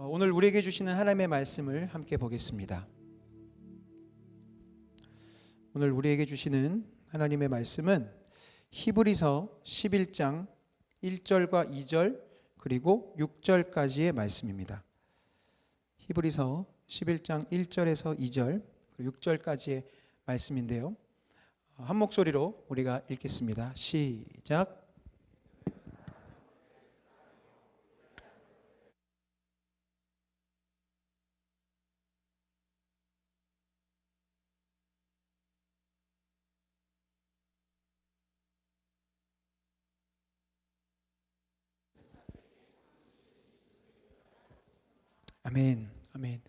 오늘 우리에게 주시는 하나님의 말씀을 함께 보겠습니다. 오늘 우리에게 주시는 하나님의 말씀은 히브리서 11장 1절과 2절 그리고 6절까지의 말씀입니다. 히브리서 11장 1절에서 2절 그리고 6절까지의 말씀인데요. 한 목소리로 우리가 읽겠습니다. 시작. 아멘. 아멘.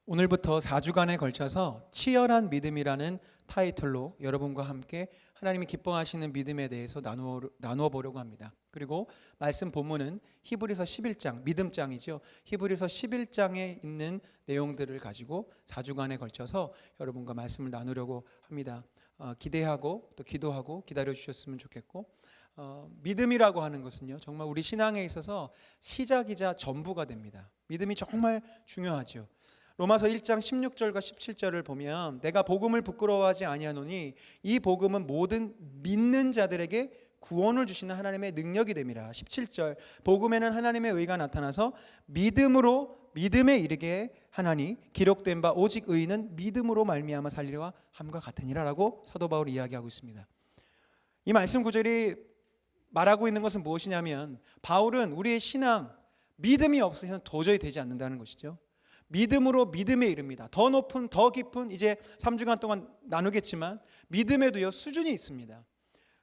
오늘부터 4주간에 걸쳐서 치열한 믿음이라는 타이틀로 여러분과 함께 하나님이 기뻐하시는 믿음에 대해서 나누어 보려고 합니다. 그리고 말씀 본문은 히브리서 11장, 믿음장이죠. 히브리서 11장에 있는 내용들을 가지고 4주간에 걸쳐서 여러분과 말씀을 나누려고 합니다. 기대하고 또 기도하고 기다려 주셨으면 좋겠고, 믿음이라고 하는 것은요, 정말 우리 신앙에 있어서 시작이자 전부가 됩니다. 믿음이 정말 중요하죠. 로마서 1장 16절과 17절을 보면 내가 복음을 부끄러워하지 아니하노니 이 복음은 모든 믿는 자들에게 구원을 주시는 하나님의 능력이 됨이라. 17절 복음에는 하나님의 의가 나타나서 믿음으로 믿음에 이르게 하나니 기록된 바 오직 의인은 믿음으로 말미암아 살리와 함과 같으니라 라고 사도 바울이 이야기하고 있습니다. 이 말씀 구절이 말하고 있는 것은 무엇이냐면 바울은 우리의 신앙, 믿음이 없으면 도저히 되지 않는다는 것이죠. 믿음으로 믿음에 이릅니다. 더 높은 더 깊은, 이제 3주간 동안 나누겠지만 믿음에도요 수준이 있습니다.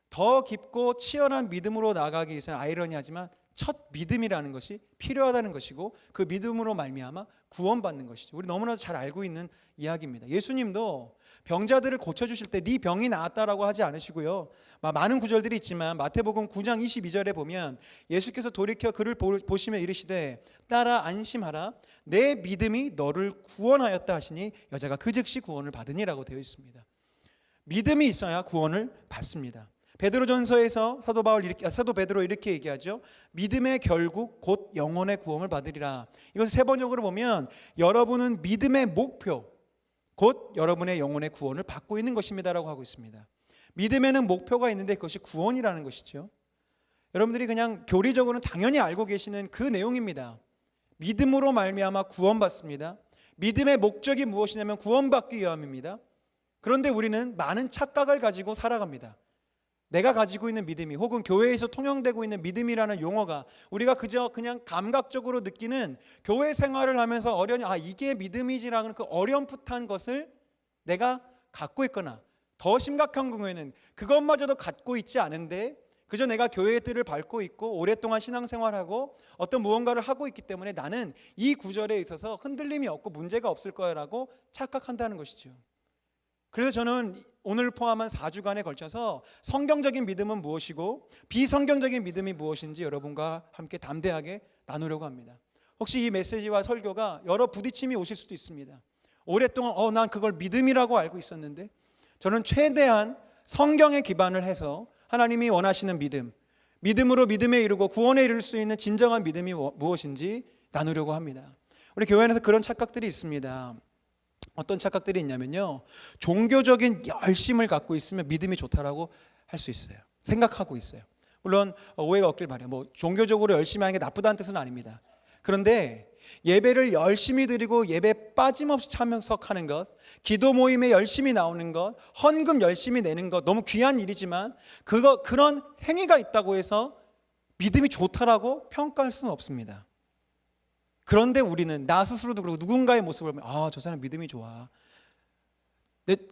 더 깊고 치열한 믿음으로 나아가기 위해서는 아이러니하지만 첫 믿음이라는 것이 필요하다는 것이고, 그 믿음으로 말미암아 구원받는 것이죠. 우리 너무나도 잘 알고 있는 이야기입니다. 예수님도 병자들을 고쳐주실 때 네 병이 나았다라고 하지 않으시고요, 많은 구절들이 있지만 마태복음 9장 22절에 보면 예수께서 돌이켜 그를 보시며 이르시되 따라 안심하라 내 믿음이 너를 구원하였다 하시니 여자가 그 즉시 구원을 받으니라고 되어 있습니다. 믿음이 있어야 구원을 받습니다. 베드로전서에서 사도 베드로 이렇게 얘기하죠. 믿음의 결국 곧 영혼의 구원을 받으리라. 이것을 세 번역으로 보면 여러분은 믿음의 목표 곧 여러분의 영혼의 구원을 받고 있는 것입니다라고 하고 있습니다. 믿음에는 목표가 있는데 그것이 구원이라는 것이죠. 여러분들이 그냥 교리적으로는 당연히 알고 계시는 그 내용입니다. 믿음으로 말미암아 구원받습니다. 믿음의 목적이 무엇이냐면 구원받기 위함입니다. 그런데 우리는 많은 착각을 가지고 살아갑니다. 내가 가지고 있는 믿음이, 혹은 교회에서 통용되고 있는 믿음이라는 용어가 우리가 그냥 감각적으로 느끼는 교회 생활을 하면서 이게 믿음이지라는 그 어렴풋한 것을 내가 갖고 있거나, 더 심각한 경우에는 그것마저도 갖고 있지 않은데 그저 내가 교회의 뜰을 밟고 있고 오랫동안 신앙생활하고 어떤 무언가를 하고 있기 때문에 나는 이 구절에 있어서 흔들림이 없고 문제가 없을 거라고 착각한다는 것이죠. 그래서 저는 오늘 포함한 4주간에 걸쳐서 성경적인 믿음은 무엇이고 비성경적인 믿음이 무엇인지 여러분과 함께 담대하게 나누려고 합니다. 혹시 이 메시지와 설교가 여러 부딪힘이 오실 수도 있습니다. 오랫동안 난 그걸 믿음이라고 알고 있었는데, 저는 최대한 성경에 기반을 해서 하나님이 원하시는 믿음으로 믿음에 이르고 구원에 이를 수 있는 진정한 믿음이 무엇인지 나누려고 합니다. 우리 교회 안에서 그런 착각들이 있습니다. 어떤 착각들이 있냐면요, 종교적인 열심을 갖고 있으면 믿음이 좋다라고 할 수 있어요. 생각하고 있어요. 물론 오해가 없길 바라요. 종교적으로 열심히 하는 게 나쁘다는 뜻은 아닙니다. 그런데 예배를 열심히 드리고 예배 빠짐없이 참석하는 것, 기도 모임에 열심히 나오는 것, 헌금 열심히 내는 것, 너무 귀한 일이지만 그런 행위가 있다고 해서 믿음이 좋다라고 평가할 수는 없습니다. 그런데 우리는 나 스스로도 그렇고 누군가의 모습을 보면 저 사람 믿음이 좋아.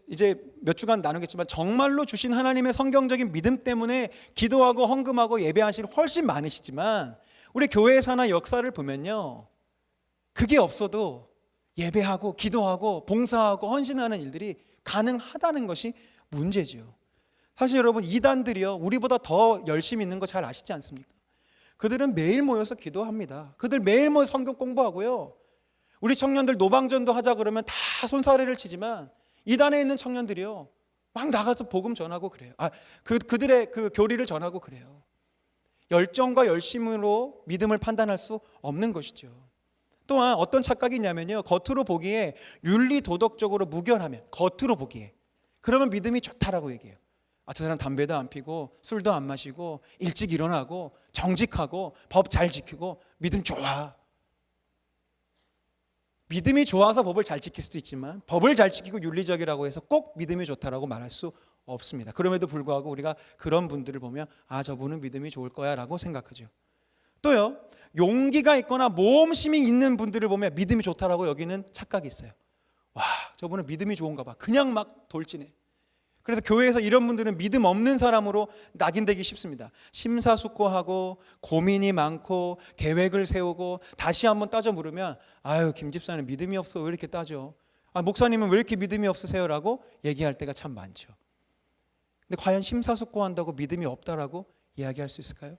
이제 몇 주간 나누겠지만 정말로 주신 하나님의 성경적인 믿음 때문에 기도하고 헌금하고 예배하시는 훨씬 많으시지만, 우리 교회사나 역사를 보면요, 그게 없어도 예배하고 기도하고 봉사하고 헌신하는 일들이 가능하다는 것이 문제죠. 사실 여러분, 이단들이요 우리보다 더 열심히 있는 거 잘 아시지 않습니까? 그들은 매일 모여서 기도합니다. 그들 매일 모여 성경 공부하고요. 우리 청년들 노방전도 하자 그러면 다 손사래를 치지만 이단에 있는 청년들이요 막 나가서 복음 전하고 그래요. 그들의 그 교리를 전하고 그래요. 열정과 열심으로 믿음을 판단할 수 없는 것이죠. 또한 어떤 착각이 있냐면요, 겉으로 보기에 윤리 도덕적으로 무결하면, 겉으로 보기에, 그러면 믿음이 좋다라고 얘기해요. 저 사람 담배도 안 피고 술도 안 마시고 일찍 일어나고 정직하고 법 잘 지키고 믿음 좋아. 믿음이 좋아서 법을 잘 지킬 수도 있지만 법을 잘 지키고 윤리적이라고 해서 꼭 믿음이 좋다라고 말할 수 없습니다. 그럼에도 불구하고 우리가 그런 분들을 보면 저분은 믿음이 좋을 거야 라고 생각하죠. 또요, 용기가 있거나 모험심이 있는 분들을 보면 믿음이 좋다라고 여기는 착각이 있어요. 저분은 믿음이 좋은가 봐. 그냥 막 돌진해. 그래서 교회에서 이런 분들은 믿음 없는 사람으로 낙인되기 쉽습니다. 심사숙고하고 고민이 많고 계획을 세우고 다시 한번 따져 물으면 김 집사는 믿음이 없어. 왜 이렇게 따져? 목사님은 왜 이렇게 믿음이 없으세요? 라고 얘기할 때가 참 많죠. 근데 과연 심사숙고한다고 믿음이 없다라고 이야기할 수 있을까요?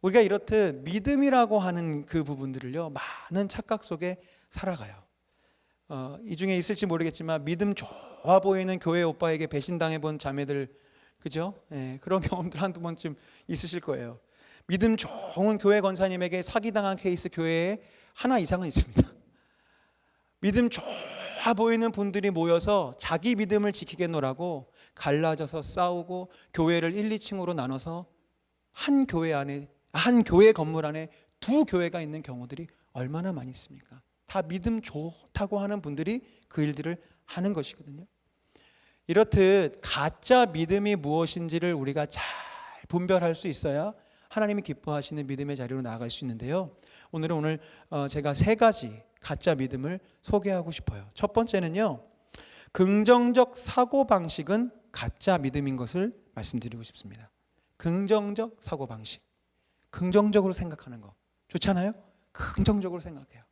우리가 이렇듯 믿음이라고 하는 그 부분들을요, 많은 착각 속에 살아가요. 이 중에 있을지 모르겠지만 믿음 좋아 보이는 교회 오빠에게 배신당해 본 자매들, 그죠? 그런 경험들 한두 번쯤 있으실 거예요. 믿음 좋은 교회 권사님에게 사기당한 케이스 교회에 하나 이상은 있습니다. 믿음 좋아 보이는 분들이 모여서 자기 믿음을 지키겠노라고 갈라져서 싸우고 교회를 1, 2층으로 나눠서 한 교회 건물 안에 두 교회가 있는 경우들이 얼마나 많이 있습니까? 다 믿음 좋다고 하는 분들이 그 일들을 하는 것이거든요. 이렇듯 가짜 믿음이 무엇인지를 우리가 잘 분별할 수 있어야 하나님이 기뻐하시는 믿음의 자리로 나아갈 수 있는데요. 오늘 제가 3가지 가짜 믿음을 소개하고 싶어요. 첫 번째는요, 긍정적 사고방식은 가짜 믿음인 것을 말씀드리고 싶습니다. 긍정적 사고방식, 긍정적으로 생각하는 거 좋잖아요. 긍정적으로 생각해요.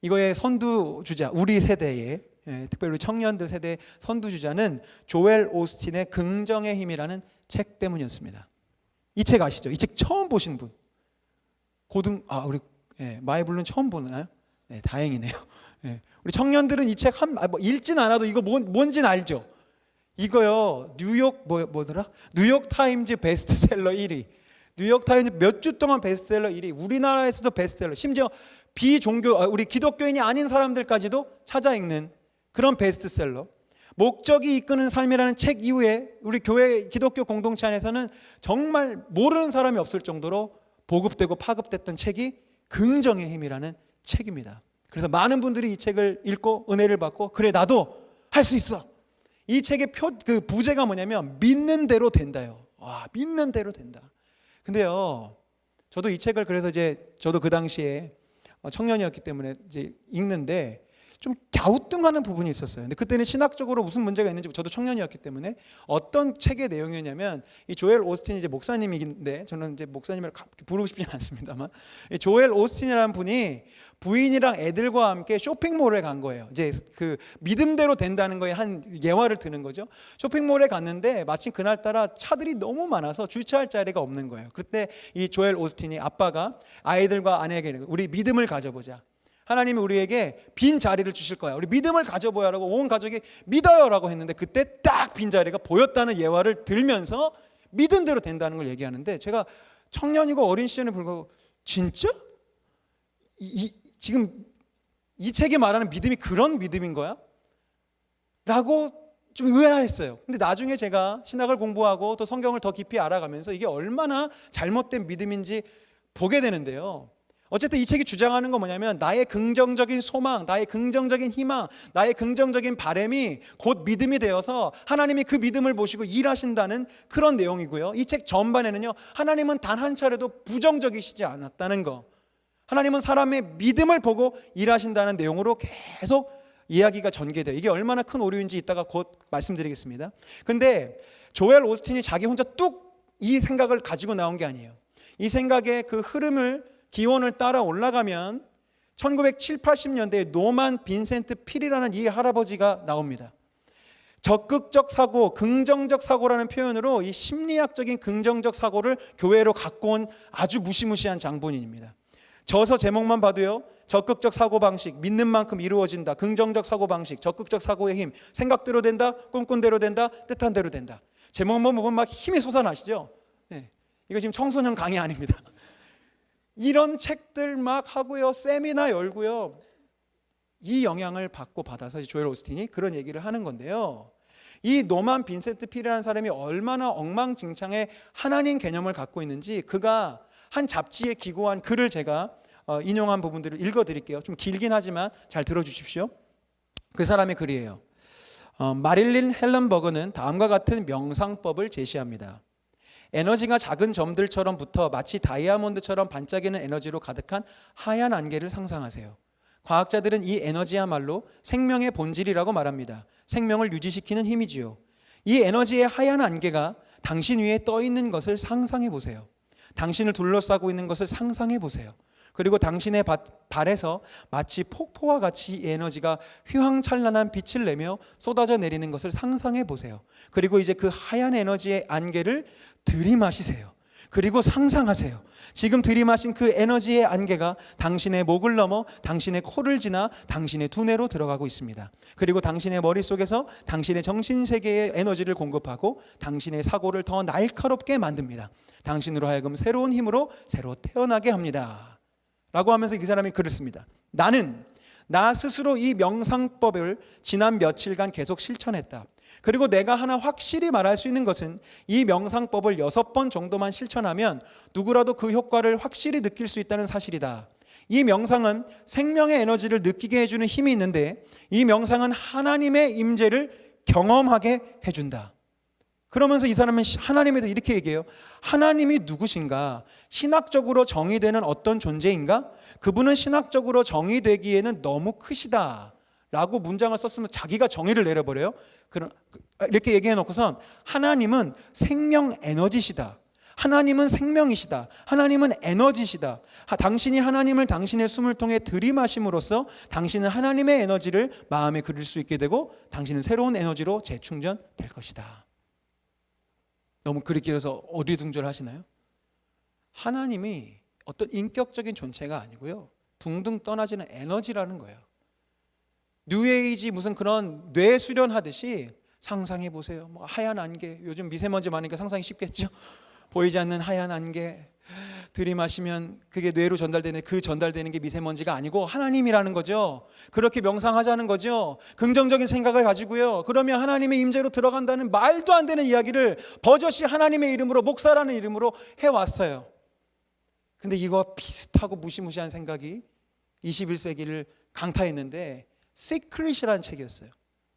이거의 선두주자, 우리 세대의, 특별히 청년들 세대의 선두주자는 조엘 오스틴의 긍정의 힘이라는 책 때문이었습니다. 이 책 아시죠? 이 책 처음 보신 분, 우리 마이블룬 처음 보나요? 네, 다행이네요. 우리 청년들은 이 책 읽진 않아도 이거 뭔지는 알죠? 이거요, 뉴욕 타임즈 베스트셀러 1위, 뉴욕 타임즈 몇 주 동안 베스트셀러 1위, 우리나라에서도 베스트셀러, 심지어 우리 기독교인이 아닌 사람들까지도 찾아 읽는 그런 베스트셀러, 목적이 이끄는 삶이라는 책 이후에 우리 교회 기독교 공동체 안에서는 정말 모르는 사람이 없을 정도로 보급되고 파급됐던 책이 긍정의 힘이라는 책입니다. 그래서 많은 분들이 이 책을 읽고 은혜를 받고, 그래 나도 할 수 있어. 이 책의 부제가 뭐냐면 믿는 대로 된다요. 믿는 대로 된다. 근데요, 저도 이 책을 그래서 저도 그 당시에 청년이었기 때문에 읽는데 좀 갸우뚱하는 부분이 있었어요. 근데 그때는 신학적으로 무슨 문제가 있는지, 저도 청년이었기 때문에 어떤 책의 내용이었냐면, 이 조엘 오스틴이 목사님인데, 저는 목사님을 부르고 싶지는 않습니다만, 이 조엘 오스틴이라는 분이 부인이랑 애들과 함께 쇼핑몰에 간 거예요. 그 믿음대로 된다는 거에 한 예화를 드는 거죠. 쇼핑몰에 갔는데 마침 그날따라 차들이 너무 많아서 주차할 자리가 없는 거예요. 그때 이 조엘 오스틴이 아빠가 아이들과 아내에게 우리 믿음을 가져보자. 하나님이 우리에게 빈 자리를 주실 거야. 우리 믿음을 가져보야라고 온 가족이 믿어요라고 했는데, 그때 딱 빈 자리가 보였다는 예화를 들면서 믿은 대로 된다는 걸 얘기하는데, 제가 청년이고 어린 시절에 불구하고 진짜? 지금 이 책이 말하는 믿음이 그런 믿음인 거야? 라고 좀 의아했어요. 근데 나중에 제가 신학을 공부하고 또 성경을 더 깊이 알아가면서 이게 얼마나 잘못된 믿음인지 보게 되는데요. 어쨌든 이 책이 주장하는 건 뭐냐면, 나의 긍정적인 소망, 나의 긍정적인 희망, 나의 긍정적인 바람이 곧 믿음이 되어서 하나님이 그 믿음을 보시고 일하신다는 그런 내용이고요. 이 책 전반에는요, 하나님은 단 한 차례도 부정적이시지 않았다는 거, 하나님은 사람의 믿음을 보고 일하신다는 내용으로 계속 이야기가 전개돼요. 이게 얼마나 큰 오류인지 이따가 곧 말씀드리겠습니다. 근데 조엘 오스틴이 자기 혼자 뚝 이 생각을 가지고 나온 게 아니에요. 이 생각의 그 기원을 따라 올라가면 1970, 80년대에 노만 빈센트 필이라는 이 할아버지가 나옵니다. 적극적 사고, 긍정적 사고라는 표현으로 이 심리학적인 긍정적 사고를 교회로 갖고 온 아주 무시무시한 장본인입니다. 저서 제목만 봐도요, 적극적 사고방식, 믿는 만큼 이루어진다, 긍정적 사고방식, 적극적 사고의 힘, 생각대로 된다, 꿈꾼 대로 된다, 뜻한 대로 된다. 제목만 보면 막 힘이 솟아나시죠? 이거 지금 청소년 강의 아닙니다. 이런 책들 막 하고요, 세미나 열고요. 이 영향을 받아서 조엘 오스틴이 그런 얘기를 하는 건데요. 이 노만 빈센트 필이라는 사람이 얼마나 엉망진창의 하나님 개념을 갖고 있는지 그가 한 잡지에 기고한 글을 제가 인용한 부분들을 읽어드릴게요. 좀 길긴 하지만 잘 들어주십시오. 그 사람의 글이에요. 마릴린 헬렌버그는 다음과 같은 명상법을 제시합니다. 에너지가 작은 점들처럼부터 마치 다이아몬드처럼 반짝이는 에너지로 가득한 하얀 안개를 상상하세요. 과학자들은 이 에너지야말로 생명의 본질이라고 말합니다. 생명을 유지시키는 힘이지요. 이 에너지의 하얀 안개가 당신 위에 떠 있는 것을 상상해 보세요. 당신을 둘러싸고 있는 것을 상상해 보세요. 그리고 당신의 발에서 마치 폭포와 같이 이 에너지가 휘황찬란한 빛을 내며 쏟아져 내리는 것을 상상해 보세요. 그리고 이제 그 하얀 에너지의 안개를 들이마시세요. 그리고 상상하세요. 지금 들이마신 그 에너지의 안개가 당신의 목을 넘어 당신의 코를 지나 당신의 두뇌로 들어가고 있습니다. 그리고 당신의 머릿속에서 당신의 정신세계에 에너지를 공급하고 당신의 사고를 더 날카롭게 만듭니다. 당신으로 하여금 새로운 힘으로 새로 태어나게 합니다. 라고 하면서 이 사람이 글을 씁니다. 나는 나 스스로 이 명상법을 지난 며칠간 계속 실천했다. 그리고 내가 하나 확실히 말할 수 있는 것은 이 명상법을 6번 정도만 실천하면 누구라도 그 효과를 확실히 느낄 수 있다는 사실이다. 이 명상은 생명의 에너지를 느끼게 해주는 힘이 있는데 이 명상은 하나님의 임재를 경험하게 해준다. 그러면서 이 사람은 하나님에 대해서 이렇게 얘기해요. 하나님이 누구신가? 신학적으로 정의되는 어떤 존재인가? 그분은 신학적으로 정의되기에는 너무 크시다 라고 문장을 썼으면 자기가 정의를 내려버려요. 이렇게 얘기해 놓고선 하나님은 생명 에너지시다. 하나님은 생명이시다. 하나님은 에너지시다. 당신이 하나님을 당신의 숨을 통해 들이마심으로써 당신은 하나님의 에너지를 마음에 그릴 수 있게 되고 당신은 새로운 에너지로 재충전될 것이다. 너무 글이 길어서 어리둥절 하시나요? 하나님이 어떤 인격적인 존재가 아니고요, 둥둥 떠나지는 에너지라는 거예요. 뉴에이지 무슨 그런 뇌 수련하듯이 상상해 보세요. 뭐 하얀 안개, 요즘 미세먼지 많으니까 상상이 쉽겠죠. 보이지 않는 하얀 안개 들이마시면 그게 뇌로 전달되는, 그 전달되는 게 미세먼지가 아니고 하나님이라는 거죠. 그렇게 명상하자는 거죠. 긍정적인 생각을 가지고요. 그러면 하나님의 임재로 들어간다는 말도 안 되는 이야기를 버젓이 하나님의 이름으로, 목사라는 이름으로 해왔어요. 근데 이거 비슷하고 무시무시한 생각이 21세기를 강타했는데 시크릿이라는 책이었어요.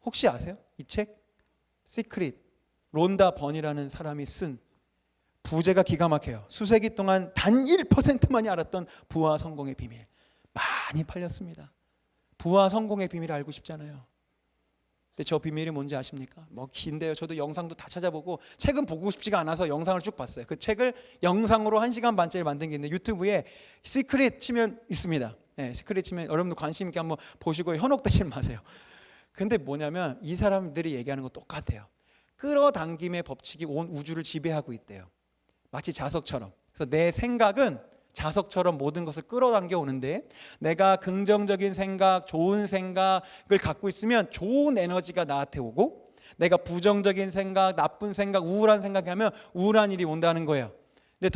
혹시 아세요? 이 책? 시크릿. 론다 번이라는 사람이 쓴, 부제가 기가 막혀요. 수세기 동안 단 1%만이 알았던 부와 성공의 비밀. 많이 팔렸습니다. 부와 성공의 비밀을 알고 싶잖아요. 근데 저 비밀이 뭔지 아십니까? 뭐 긴데요. 저도 영상도 다 찾아보고 책은 보고 싶지가 않아서 영상을 쭉 봤어요. 그 책을 영상으로 1시간 반짜리 만든 게 있는데 유튜브에 시크릿 치면 있습니다. 네, 시크릿 치면 여러분도 관심 있게 한번 보시고 현혹되지 마세요. 근데 뭐냐면 이 사람들이 얘기하는 거 똑같아요. 끌어당김의 법칙이 온 우주를 지배하고 있대요. 마치 자석처럼. 그래서 내 생각은 자석처럼 모든 것을 끌어당겨 오는데 내가 긍정적인 생각, 좋은 생각을 갖고 있으면 좋은 에너지가 나한테 오고, 내가 부정적인 생각, 나쁜 생각, 우울한 생각이 하면 우울한 일이 온다는 거예요. 근데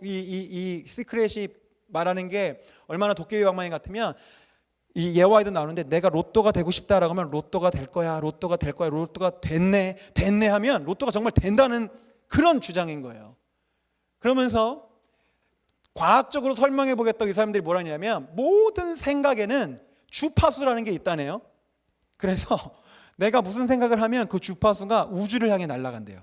이 시크릿이 말하는 게 얼마나 도깨비 방망이 같으면, 이 예화에도 나오는데 내가 로또가 되고 싶다라고 하면 로또가 될 거야, 로또가 될 거야, 로또가 됐네 하면 로또가 정말 된다는 그런 주장인 거예요. 그러면서 과학적으로 설명해 보겠다고 이 사람들이 뭐라 하냐면 모든 생각에는 주파수라는 게 있다네요. 그래서 내가 무슨 생각을 하면 그 주파수가 우주를 향해 날아간대요.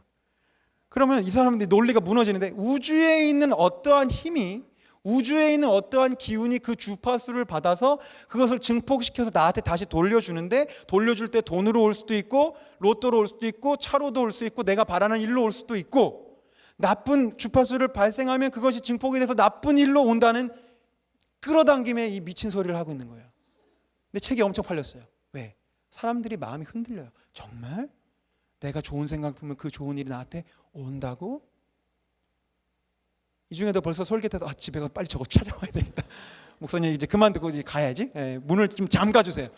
그러면 이 사람들이 논리가 무너지는데, 우주에 있는 어떠한 힘이, 우주에 있는 어떠한 기운이 그 주파수를 받아서 그것을 증폭시켜서 나한테 다시 돌려주는데, 돌려줄 때 돈으로 올 수도 있고 로또로 올 수도 있고 차로도 올 수 있고 내가 바라는 일로 올 수도 있고, 나쁜 주파수를 발생하면 그것이 증폭이 돼서 나쁜 일로 온다는 끌어당김의 이 미친 소리를 하고 있는 거예요. 근데 책이 엄청 팔렸어요. 왜? 사람들이 마음이 흔들려요. 정말? 내가 좋은 생각 보면 그 좋은 일이 나한테 온다고? 이 중에도 벌써 솔깃해서 집에 가서 빨리 저거 찾아와야 되겠다. 목사님 이제 그만 두고 이제 가야지. 문을 좀 잠가주세요.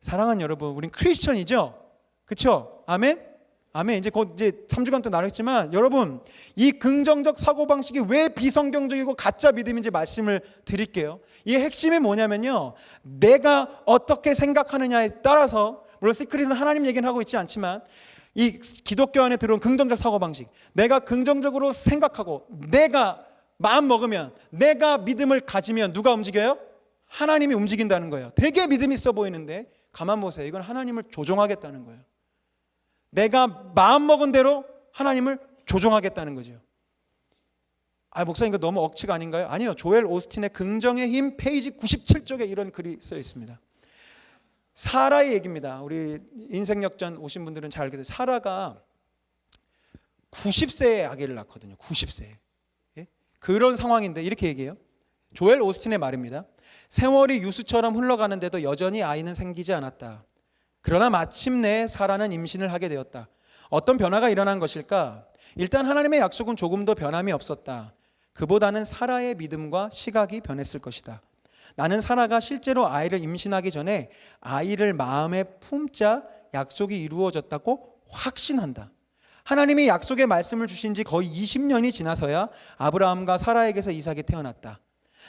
사랑하는 여러분, 우린 크리스천이죠? 그렇죠? 아멘? 아멘. 이제 곧 이제 3주간 또 나눴지만 여러분, 이 긍정적 사고방식이 왜 비성경적이고 가짜 믿음인지 말씀을 드릴게요. 이 핵심이 뭐냐면요, 내가 어떻게 생각하느냐에 따라서, 물론 시크릿은 하나님 얘기는 하고 있지 않지만 이 기독교 안에 들어온 긍정적 사고방식, 내가 긍정적으로 생각하고 내가 마음 먹으면, 내가 믿음을 가지면 누가 움직여요? 하나님이 움직인다는 거예요. 되게 믿음이 있어 보이는데 가만 보세요. 이건 하나님을 조종하겠다는 거예요. 내가 마음 먹은 대로 하나님을 조종하겠다는 거죠. 목사님 이거 너무 억지가 아닌가요? 아니요. 조엘 오스틴의 긍정의 힘 페이지 97쪽에 이런 글이 써 있습니다. 사라의 얘기입니다. 우리 인생 역전 오신 분들은 잘 알겠어요. 사라가 90세에 아기를 낳거든요. 90세. 예? 그런 상황인데 이렇게 얘기해요. 조엘 오스틴의 말입니다. 세월이 유수처럼 흘러가는데도 여전히 아이는 생기지 않았다. 그러나 마침내 사라는 임신을 하게 되었다. 어떤 변화가 일어난 것일까? 일단 하나님의 약속은 조금 더 변함이 없었다. 그보다는 사라의 믿음과 시각이 변했을 것이다. 나는 사라가 실제로 아이를 임신하기 전에 아이를 마음에 품자 약속이 이루어졌다고 확신한다. 하나님이 약속의 말씀을 주신 지 거의 20년이 지나서야 아브라함과 사라에게서 이삭이 태어났다.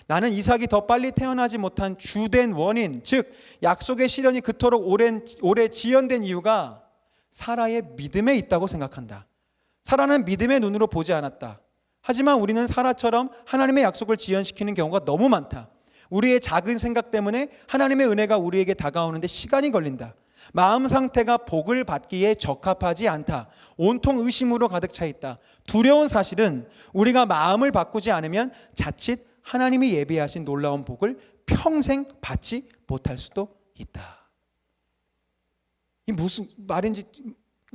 나는 이삭이 더 빨리 태어나지 못한 주된 원인, 즉 약속의 시련이 그토록 오래 지연된 이유가 사라의 믿음에 있다고 생각한다. 사라는 믿음의 눈으로 보지 않았다. 하지만 우리는 사라처럼 하나님의 약속을 지연시키는 경우가 너무 많다. 우리의 작은 생각 때문에 하나님의 은혜가 우리에게 다가오는데 시간이 걸린다. 마음 상태가 복을 받기에 적합하지 않다. 온통 의심으로 가득 차 있다. 두려운 사실은 우리가 마음을 바꾸지 않으면 자칫 하나님이 예비하신 놀라운 복을 평생 받지 못할 수도 있다. 이 무슨 말인지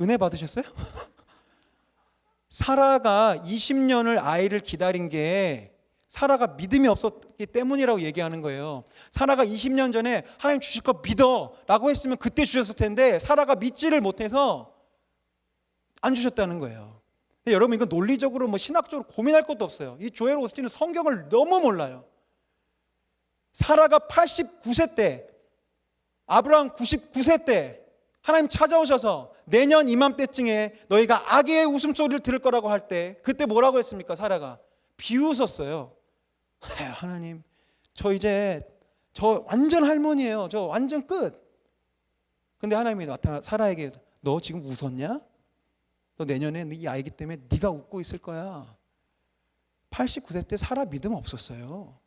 은혜 받으셨어요? 사라가 20년을 아이를 기다린 게 사라가 믿음이 없었기 때문이라고 얘기하는 거예요. 사라가 20년 전에 하나님 주실 거 믿어 라고 했으면 그때 주셨을 텐데 사라가 믿지를 못해서 안 주셨다는 거예요. 근데 여러분, 이거 논리적으로 신학적으로 고민할 것도 없어요. 이 조엘 오스틴은 성경을 너무 몰라요. 사라가 89세 때, 아브라함 99세 때 하나님 찾아오셔서 내년 이맘때쯤에 너희가 아기의 웃음소리를 들을 거라고 할 때 그때 뭐라고 했습니까? 사라가 비웃었어요. 하나님, 저 완전 할머니예요. 저 완전 끝. 근데 하나님이 나타나 사라에게 너 지금 웃었냐? 너 내년에 이 아이기 때문에 네가 웃고 있을 거야. 89세 때 사라 믿음 없었어요.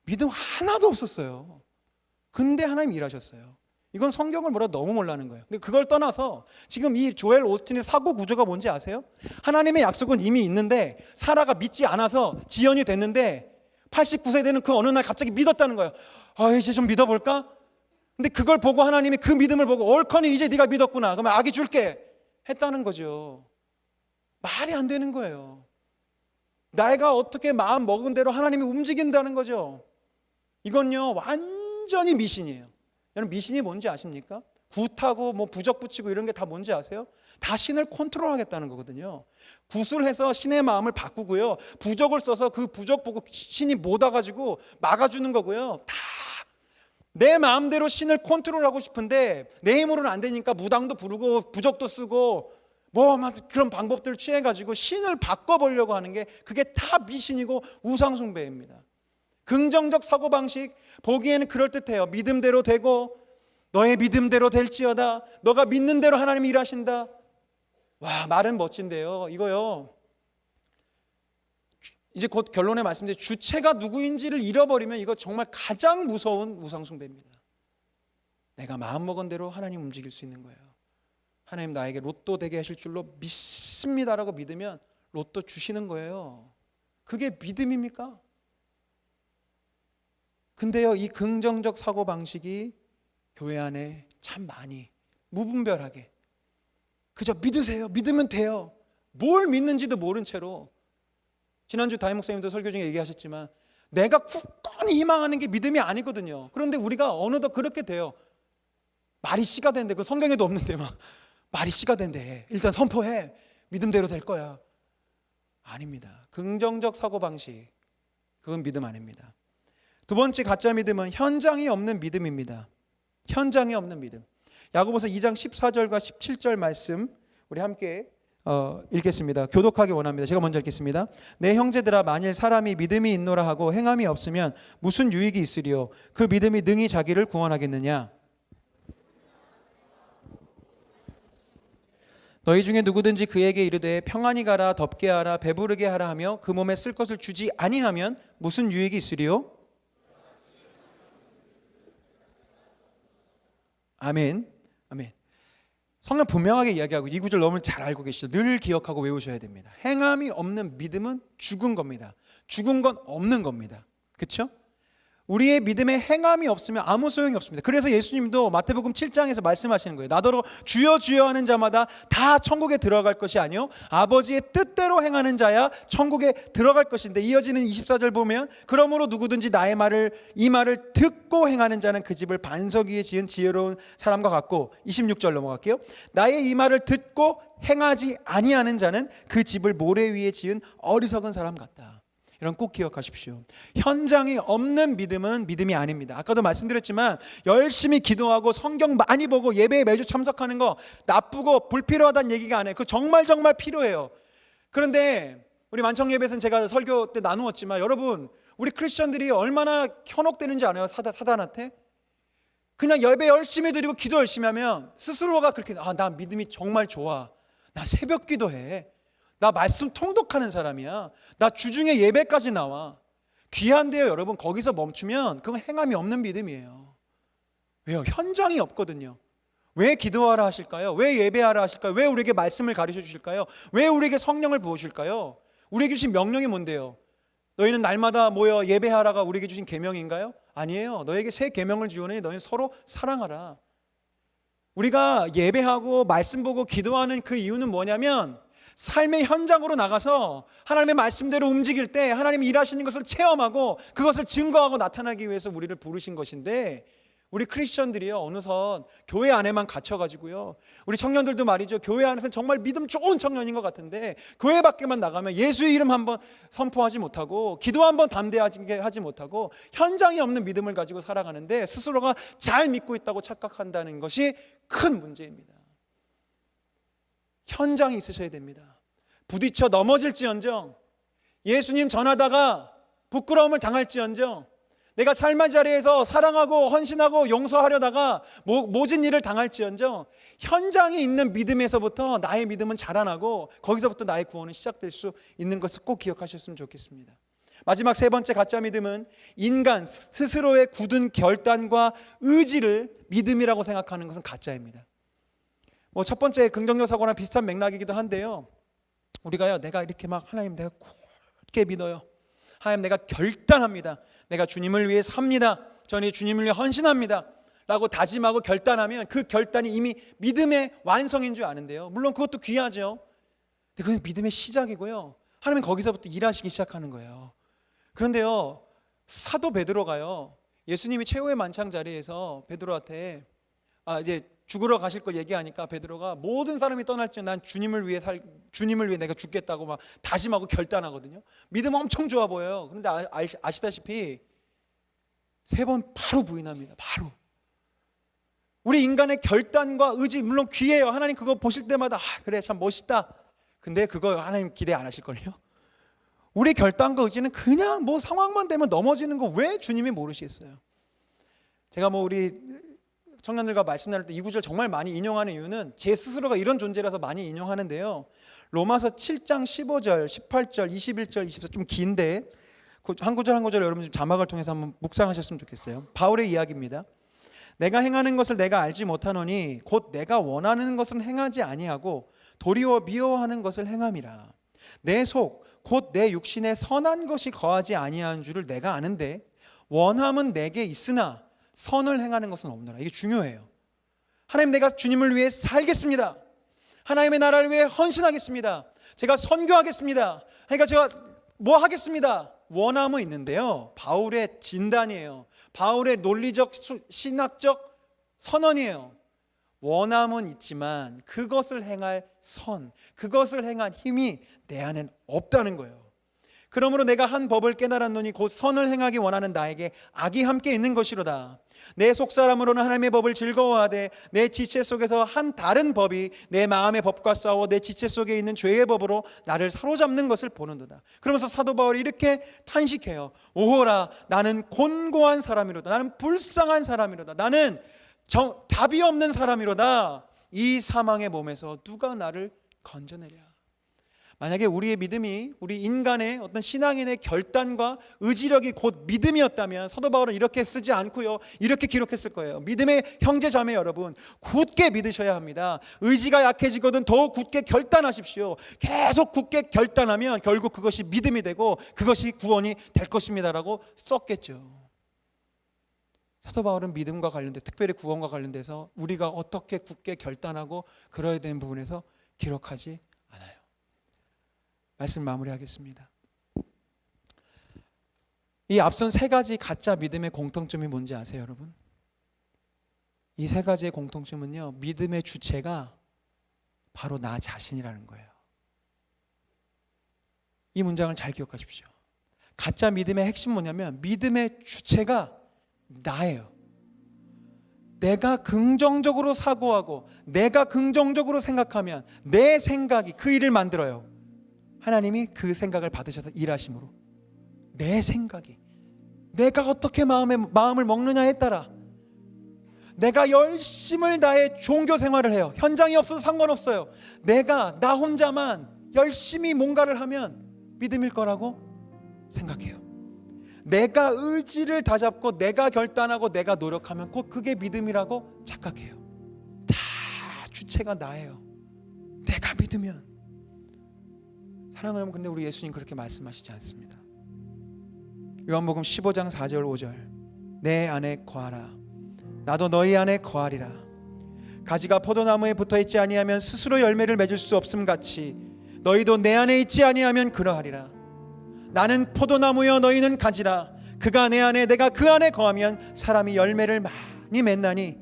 믿음 하나도 없었어요. 근데 하나님 일하셨어요. 이건 성경을 너무 몰라는 거예요. 근데 그걸 떠나서 지금 이 조엘 오스틴의 사고 구조가 뭔지 아세요? 하나님의 약속은 이미 있는데 사라가 믿지 않아서 지연이 됐는데 89세 되는 그 어느 날 갑자기 믿었다는 거예요. 이제 좀 믿어볼까? 근데 그걸 보고 하나님이 그 믿음을 보고 옳거니 이제 네가 믿었구나. 그러면 아기 줄게 했다는 거죠. 말이 안 되는 거예요. 내가 어떻게 마음 먹은 대로 하나님이 움직인다는 거죠. 이건요 완전히 미신이에요. 여러분, 미신이 뭔지 아십니까? 굿하고 부적 붙이고 이런 게 다 뭔지 아세요? 다 신을 컨트롤하겠다는 거거든요. 굿을 해서 신의 마음을 바꾸고요, 부적을 써서 그 부적 보고 신이 못 와가지고 막아주는 거고요. 다 내 마음대로 신을 컨트롤하고 싶은데 내 힘으로는 안 되니까 무당도 부르고 부적도 쓰고 그런 방법들을 취해가지고 신을 바꿔보려고 하는 게, 그게 다 미신이고 우상숭배입니다. 긍정적 사고방식, 보기에는 그럴듯해요. 믿음대로 되고 너의 믿음대로 될지어다. 너가 믿는 대로 하나님이 일하신다. 와, 말은 멋진데요, 이거요 이제 곧 결론에 말씀드린 주체가 누구인지를 잃어버리면 이거 정말 가장 무서운 우상숭배입니다. 내가 마음먹은 대로 하나님 움직일 수 있는 거예요. 하나님 나에게 로또 되게 하실 줄로 믿습니다라고 믿으면 로또 주시는 거예요. 그게 믿음입니까? 근데요, 이 긍정적 사고방식이 교회 안에 참 많이 무분별하게 그저 믿으세요, 믿으면 돼요, 뭘 믿는지도 모른 채로, 지난주 다임 목사님도 설교 중에 얘기하셨지만 내가 굳건히 희망하는 게 믿음이 아니거든요. 그런데 우리가 어느덧 그렇게 돼요. 말이 씨가 된대. 그 성경에도 없는데 말이 씨가 된대. 일단 선포해. 믿음대로 될 거야. 아닙니다. 긍정적 사고방식, 그건 믿음 아닙니다. 두 번째 가짜 믿음은 현장이 없는 믿음입니다. 현장이 없는 믿음. 야고보서 2장 14절과 17절 말씀 우리 함께 읽겠습니다. 교독하기 원합니다. 제가 먼저 읽겠습니다. 내 형제들아, 만일 사람이 믿음이 있노라 하고 행함이 없으면 무슨 유익이 있으리요? 그 믿음이 능히 자기를 구원하겠느냐? 너희 중에 누구든지 그에게 이르되 평안히 가라, 덥게 하라, 배부르게 하라 하며 그 몸에 쓸 것을 주지 아니하면 무슨 유익이 있으리요? 아멘. 아멘. 성경 분명하게 이야기하고 이 구절 너무 잘 알고 계시죠. 늘 기억하고 외우셔야 됩니다. 행함이 없는 믿음은 죽은 겁니다. 죽은 건 없는 겁니다. 그렇죠? 우리의 믿음에 행함이 없으면 아무 소용이 없습니다. 그래서 예수님도 마태복음 7장에서 말씀하시는 거예요. 나더러 주여 주여 하는 자마다 다 천국에 들어갈 것이 아니요 아버지의 뜻대로 행하는 자야 천국에 들어갈 것인데, 이어지는 24절 보면 그러므로 누구든지 나의 말을 이 말을 듣고 행하는 자는 그 집을 반석 위에 지은 지혜로운 사람과 같고, 26절 넘어갈게요. 나의 이 말을 듣고 행하지 아니하는 자는 그 집을 모래 위에 지은 어리석은 사람 같다. 이런 꼭 기억하십시오. 현장이 없는 믿음은 믿음이 아닙니다. 아까도 말씀드렸지만 열심히 기도하고 성경 많이 보고 예배에 매주 참석하는 거 나쁘고 불필요하다는 얘기가 아니에요. 그거 정말 필요해요. 그런데 우리 만청 예배에서는 제가 설교 때 나누었지만, 여러분 우리 크리스천들이 얼마나 현혹되는지 알아요? 사단한테. 그냥 예배 열심히 드리고 기도 열심히 하면 스스로가 그렇게 나 믿음이 정말 좋아, 나 새벽 기도해, 나 말씀 통독하는 사람이야, 나 주중에 예배까지 나와. 귀한데요 여러분. 거기서 멈추면 그건 행함이 없는 믿음이에요. 왜요? 현장이 없거든요. 왜 기도하라 하실까요? 왜 예배하라 하실까요? 왜 우리에게 말씀을 가르쳐 주실까요? 왜 우리에게 성령을 부으실까요? 우리에게 주신 명령이 뭔데요? 너희는 날마다 모여 예배하라가 우리에게 주신 계명인가요? 아니에요. 너에게 새 계명을 주오니 너희는 서로 사랑하라. 우리가 예배하고 말씀 보고 기도하는 그 이유는 뭐냐면, 삶의 현장으로 나가서 하나님의 말씀대로 움직일 때 하나님이 일하시는 것을 체험하고 그것을 증거하고 나타나기 위해서 우리를 부르신 것인데, 우리 크리스천들이요 어느덧 교회 안에만 갇혀가지고요, 우리 청년들도 말이죠, 교회 안에서는 정말 믿음 좋은 청년인 것 같은데 교회 밖에만 나가면 예수의 이름 한번 선포하지 못하고 기도 한번 담대하게 하지 못하고 현장이 없는 믿음을 가지고 살아가는데 스스로가 잘 믿고 있다고 착각한다는 것이 큰 문제입니다. 현장이 있으셔야 됩니다. 부딪혀 넘어질지언정, 예수님 전하다가 부끄러움을 당할지언정, 내가 삶의 자리에서 사랑하고 헌신하고 용서하려다가 모진 일을 당할지언정, 현장이 있는 믿음에서부터 나의 믿음은 자라나고 거기서부터 나의 구원은 시작될 수 있는 것을 꼭 기억하셨으면 좋겠습니다. 마지막 세 번째 가짜 믿음은 인간 스스로의 굳은 결단과 의지를 믿음이라고 생각하는 것은 가짜입니다. 첫 번째 긍정적 사고랑 비슷한 맥락이기도 한데요, 우리가요 내가 이렇게 막 하나님 내가 굳게 믿어요, 하나님 내가 결단합니다, 내가 주님을 위해 삽니다, 저는 주님을 위해 헌신합니다 라고 다짐하고 결단하면 그 결단이 이미 믿음의 완성인 줄 아는데요, 물론 그것도 귀하죠. 근데 그건 믿음의 시작이고요, 하나님은 거기서부터 일하시기 시작하는 거예요. 그런데요, 사도 베드로가요 예수님이 최후의 만찬 자리에서 베드로한테 이제 죽으러 가실 걸 얘기하니까 베드로가 모든 사람이 떠날지언정 난 주님을 위해 내가 죽겠다고 막 다짐하고 결단하거든요. 믿음 엄청 좋아 보여요. 그런데 아시다시피 3번 바로 부인합니다. 바로. 우리 인간의 결단과 의지 물론 귀해요. 하나님 그거 보실 때마다 그래 참 멋있다. 근데 그거 하나님 기대 안 하실걸요. 우리 결단과 의지는 그냥 상황만 되면 넘어지는 거 왜 주님이 모르시겠어요? 제가 우리 청년들과 말씀 나눌 때 이 구절 정말 많이 인용하는 이유는 제 스스로가 이런 존재라서 많이 인용하는데요, 로마서 7장 15절, 18절, 21절, 24절 좀 긴데 한 구절 한 구절 여러분 자막을 통해서 한번 묵상하셨으면 좋겠어요. 바울의 이야기입니다. 내가 행하는 것을 내가 알지 못하노니 곧 내가 원하는 것은 행하지 아니하고 도리어 미워하는 것을 행함이라. 내 속 곧 내 육신에 선한 것이 거하지 아니하는 줄을 내가 아는데 원함은 내게 있으나 선을 행하는 것은 없노라. 이게 중요해요. 하나님 내가 주님을 위해 살겠습니다, 하나님의 나라를 위해 헌신하겠습니다, 제가 선교하겠습니다, 그러니까 제가 하겠습니다. 원함은 있는데요, 바울의 진단이에요. 바울의 논리적 신학적 선언이에요. 원함은 있지만 그것을 행할 그것을 행한 힘이 내 안엔 없다는 거예요. 그러므로 내가 한 법을 깨달았노니 곧 선을 행하기 원하는 나에게 악이 함께 있는 것이로다. 내 속사람으로는 하나님의 법을 즐거워하되 내 지체 속에서 한 다른 법이 내 마음의 법과 싸워 내 지체 속에 있는 죄의 법으로 나를 사로잡는 것을 보는도다. 그러면서 사도 바울이 이렇게 탄식해요. 오호라, 나는 곤고한 사람이로다. 나는 불쌍한 사람이로다. 나는 답이 없는 사람이로다. 이 사망의 몸에서 누가 나를 건져내랴. 만약에 우리의 믿음이 우리 인간의 어떤 신앙인의 결단과 의지력이 곧 믿음이었다면 사도 바울은 이렇게 쓰지 않고요, 이렇게 기록했을 거예요. 믿음의 형제 자매 여러분, 굳게 믿으셔야 합니다. 의지가 약해지거든 더욱 굳게 결단하십시오. 계속 굳게 결단하면 결국 그것이 믿음이 되고 그것이 구원이 될 것입니다라고 썼겠죠. 사도 바울은 믿음과 관련돼, 특별히 구원과 관련돼서 우리가 어떻게 굳게 결단하고 그러야 되는 부분에서 기록하지 않아요. 말씀 마무리하겠습니다. 이 앞선 세 가지 가짜 믿음의 공통점이 뭔지 아세요, 여러분? 이 세 가지의 공통점은요, 믿음의 주체가 바로 나 자신이라는 거예요. 이 문장을 잘 기억하십시오. 가짜 믿음의 핵심은 뭐냐면 믿음의 주체가 나예요. 내가 긍정적으로 사고하고 내가 긍정적으로 생각하면 내 생각이 그 일을 만들어요. 하나님이 그 생각을 받으셔서 일하심으로 내 생각이, 내가 어떻게 마음을 먹느냐에 따라 내가 열심을 다해 종교 생활을 해요. 현장이 없어도 상관없어요. 내가 나 혼자만 열심히 뭔가를 하면 믿음일 거라고 생각해요. 내가 의지를 다잡고 내가 결단하고 내가 노력하면 곧 그게 믿음이라고 착각해요. 다 주체가 나예요. 내가 믿으면. 사랑하는 여러분, 근데 우리 예수님 그렇게 말씀하시지 않습니다. 요한복음 15장 4절 5절, 내 안에 거하라 나도 너희 안에 거하리라. 가지가 포도나무에 붙어있지 아니하면 스스로 열매를 맺을 수 없음 같이 너희도 내 안에 있지 아니하면 그러하리라. 나는 포도나무여 너희는 가지라. 그가 내 안에 내가 그 안에 거하면 사람이 열매를 많이 맺나니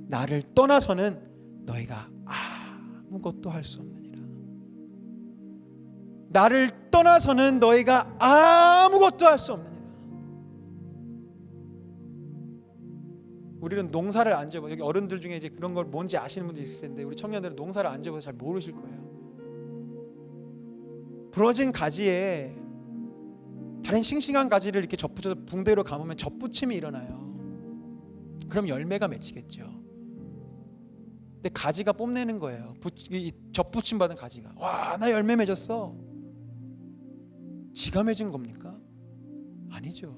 나를 떠나서는 너희가 아무것도 할 수 없느니라. 나를 떠나서는 너희가 아무것도 할 수 없느니라. 우리는 농사를 안 지어봐요. 여기 어른들 중에 이제 그런 걸 뭔지 아시는 분들 있을 텐데 우리 청년들은 농사를 안 지어봐서 잘 모르실 거예요. 부러진 가지에 다른 싱싱한 가지를 이렇게 접붙여서 붕대로 감으면 접붙임이 일어나요. 그럼 열매가 맺히겠죠. 근데 가지가 뽐내는 거예요. 접붙임 받은 가지가, 와, 나 열매 맺었어. 지가 맺은 겁니까? 아니죠.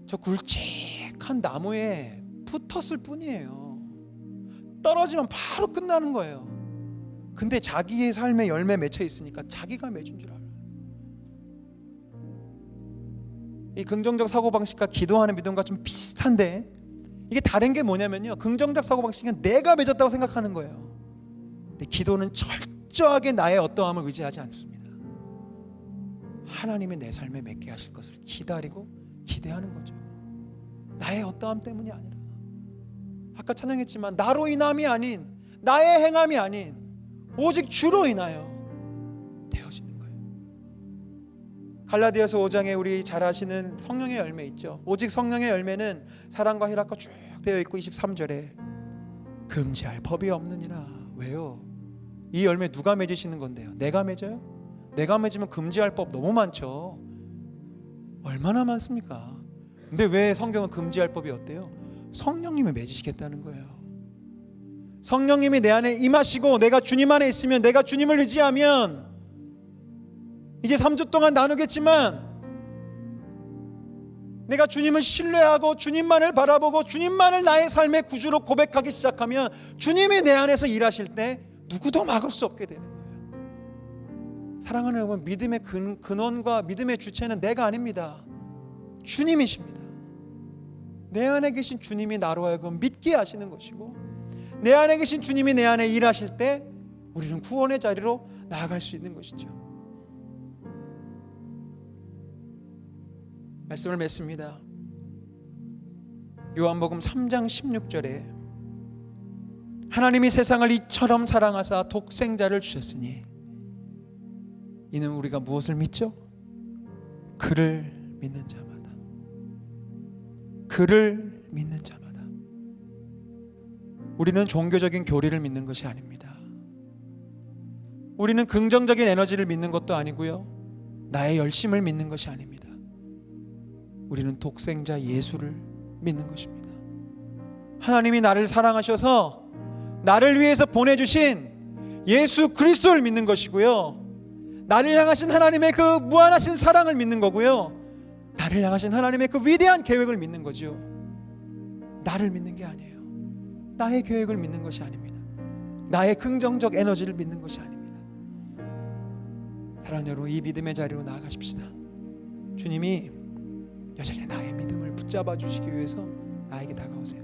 저 굵직한 나무에 붙었을 뿐이에요. 떨어지면 바로 끝나는 거예요. 근데 자기의 삶에 열매 맺혀 있으니까 자기가 맺은 줄 알아요. 이 긍정적 사고방식과 기도하는 믿음과 좀 비슷한데 이게 다른 게 뭐냐면요, 긍정적 사고방식은 내가 맺었다고 생각하는 거예요. 근데 기도는 철저하게 나의 어떠함을 의지하지 않습니다. 하나님이 내 삶에 맺게 하실 것을 기다리고 기대하는 거죠. 나의 어떠함 때문이 아니라, 아까 찬양했지만 나로 인함이 아닌, 나의 행함이 아닌 오직 주로 인하여 되어지는 거예요. 갈라디아서 5장에 우리 잘 아시는 성령의 열매 있죠. 오직 성령의 열매는 사랑과 희락과 쭉 되어 있고 23절에 금지할 법이 없느니라. 왜요? 이 열매 누가 맺으시는 건데요? 내가 맺어요? 내가 맺으면 금지할 법 너무 많죠. 얼마나 많습니까? 근데 왜 성경은 금지할 법이 없대요? 성령님이 맺으시겠다는 거예요. 성령님이 내 안에 임하시고 내가 주님 안에 있으면, 내가 주님을 의지하면, 이제 3주 동안 나누겠지만 내가 주님을 신뢰하고 주님만을 바라보고 주님만을 나의 삶의 구주로 고백하기 시작하면 주님이 내 안에서 일하실 때 누구도 막을 수 없게 되는 거예요. 사랑하는 여러분, 믿음의 근원과 믿음의 주체는 내가 아닙니다. 주님이십니다. 내 안에 계신 주님이 나로 하여금 믿게 하시는 것이고, 내 안에 계신 주님이 내 안에 일하실 때 우리는 구원의 자리로 나아갈 수 있는 것이죠. 말씀을 맺습니다. 요한복음 3장 16절에 하나님이 세상을 이처럼 사랑하사 독생자를 주셨으니 이는 우리가 무엇을 믿죠? 그를 믿는 자마다. 그를 믿는 자마다. 우리는 종교적인 교리를 믿는 것이 아닙니다. 우리는 긍정적인 에너지를 믿는 것도 아니고요, 나의 열심을 믿는 것이 아닙니다. 우리는 독생자 예수를 믿는 것입니다. 하나님이 나를 사랑하셔서 나를 위해서 보내주신 예수 그리스도를 믿는 것이고요, 나를 향하신 하나님의 그 무한하신 사랑을 믿는 거고요, 나를 향하신 하나님의 그 위대한 계획을 믿는 거죠. 나를 믿는 게 아니에요. 나의 계획을 믿는 것이 아닙니다. 나의 긍정적 에너지를 믿는 것이 아닙니다. 사랑하는 여러분, 이 믿음의 자리로 나아가십시다. 주님이 여전히 나의 믿음을 붙잡아 주시기 위해서 나에게 다가오세요.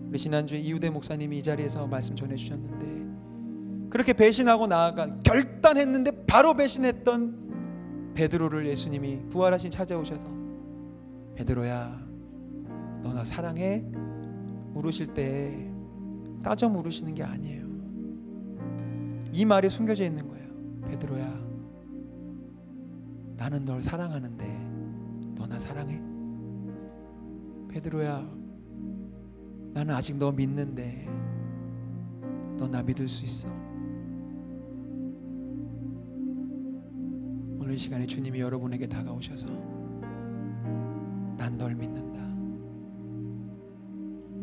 우리 지난주에 이우대 목사님이 이 자리에서 말씀 전해주셨는데, 그렇게 배신하고 나아간, 결단했는데 바로 배신했던 베드로를 예수님이 부활하신 찾아오셔서, 베드로야 너 나 사랑해? 물으실 때 따져 물으시는 게 아니에요. 이 말이 숨겨져 있는 거예요. 베드로야, 나는 널 사랑하는데 너 나 사랑해? 베드로야, 나는 아직 너 믿는데 너 나 믿을 수 있어? 오늘 이 시간에 주님이 여러분에게 다가오셔서 난 널 믿는다,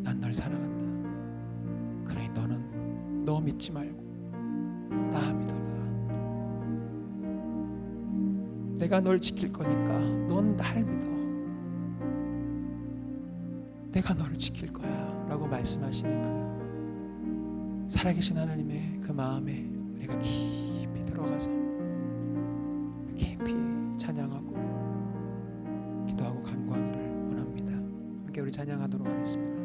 난 널 사랑한다, 그러니 너는 너 믿지 말고 나 믿어라. 내가 널 지킬 거니까 넌 날 믿어. 내가 너를 지킬 거야 라고 말씀하시는 그 살아계신 하나님의 그 마음에 우리가 깊이 들어가서 깊이 찬양하고 기도하고 간구하기를 원합니다. 함께 우리 찬양하도록 하겠습니다.